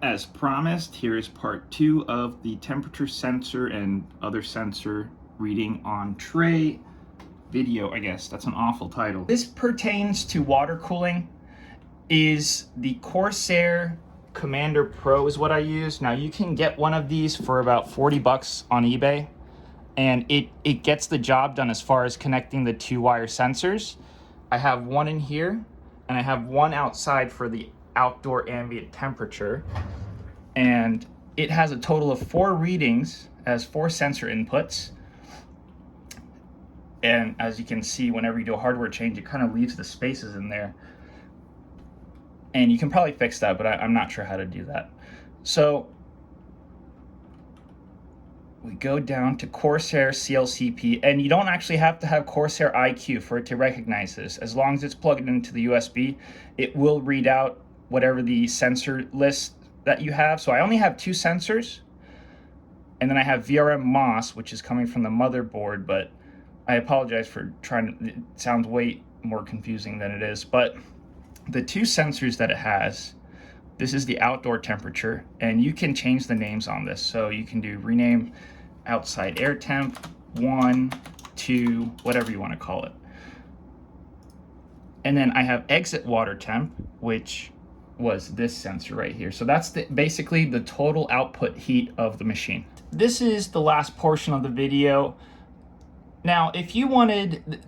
As promised, here is part 2 of the temperature sensor and other sensor reading on tray video, I guess. That's an awful title. This pertains to water cooling. Is the Corsair Commander Pro is what I use. Now you can get one of these for about 40 bucks on eBay, and it gets the job done as far as connecting the 2-wire sensors. I have one in here, and I have one outside for the outdoor ambient temperature, and it has a total of 4 readings as 4 sensor inputs. And as you can see, whenever you do a hardware change, it kind of leaves the spaces in there, and you can probably fix that, but I'm not sure how to do that. So we go down to Corsair CLCP, and you don't actually have to have Corsair iQ for it to recognize this. As long as it's plugged into the USB, it will read out whatever the sensor list that you have. So I only have 2 sensors, and then I have VRM MOS, which is coming from the motherboard, but I apologize for trying to, it sounds way more confusing than it is. But the 2 sensors that it has, this is the outdoor temperature, and you can change the names on this. So you can do rename outside air temp 1, 2, whatever you want to call it. And then I have exit water temp, which was this sensor right here. So that's basically the total output heat of the machine. This is the last portion of the video. Now, if you wanted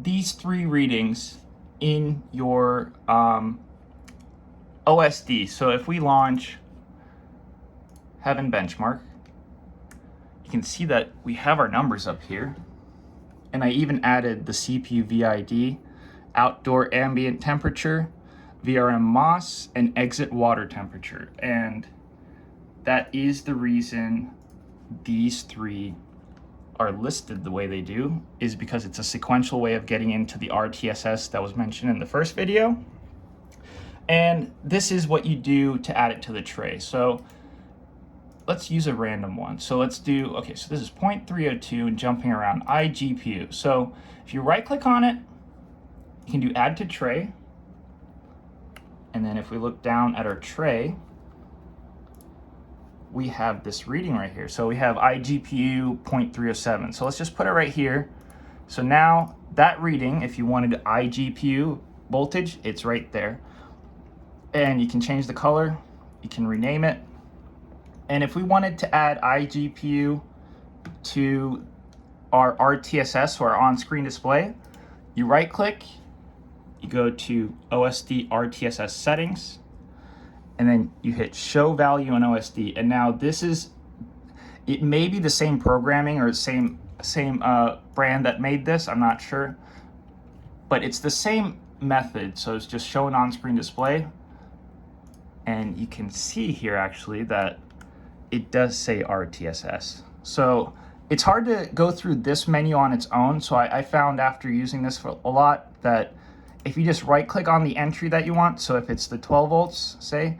these 3 readings in your OSD, so if we launch Heaven Benchmark, you can see that we have our numbers up here, and I even added the CPU VID, outdoor ambient temperature, VRM MOS, and exit water temperature. And that is the reason these 3 are listed the way they do, is because it's a sequential way of getting into the RTSS that was mentioned in the first video. And this is what you do to add it to the tray. So let's use a random one. So let's do, okay, so this is 0.302 and jumping around iGPU. So if you right click on it, you can do add to tray. And then if we look down at our tray, we have this reading right here. So we have iGPU 0.307. So let's just put it right here. So now that reading, if you wanted iGPU voltage, it's right there. And you can change the color, you can rename it. And if we wanted to add iGPU to our RTSS, or our on-screen display, you right click, you go to OSD RTSS settings, and then you hit show value in OSD. And now this is, it may be the same programming or the same brand that made this, I'm not sure, but it's the same method. So it's just show an on-screen display. And you can see here actually that it does say RTSS. So it's hard to go through this menu on its own. So I found after using this for a lot that if you just right click on the entry that you want, so if it's the 12 volts, say,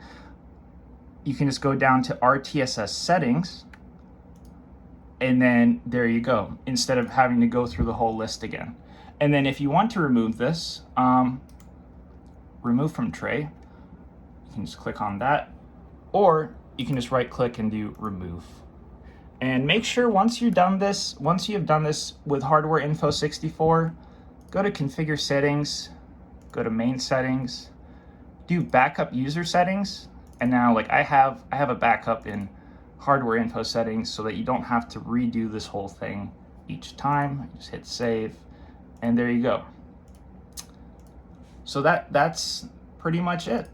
you can just go down to RTSS settings, and then there you go, instead of having to go through the whole list again. And then if you want to remove this, remove from tray, you can just click on that, or you can just right click and do remove. And make sure once you have done this with Hardware Info 64, go to configure settings, go to main settings, do backup user settings. And now like I have a backup in Hardware Info settings so that you don't have to redo this whole thing each time. Just hit save, and there you go. So that's pretty much it.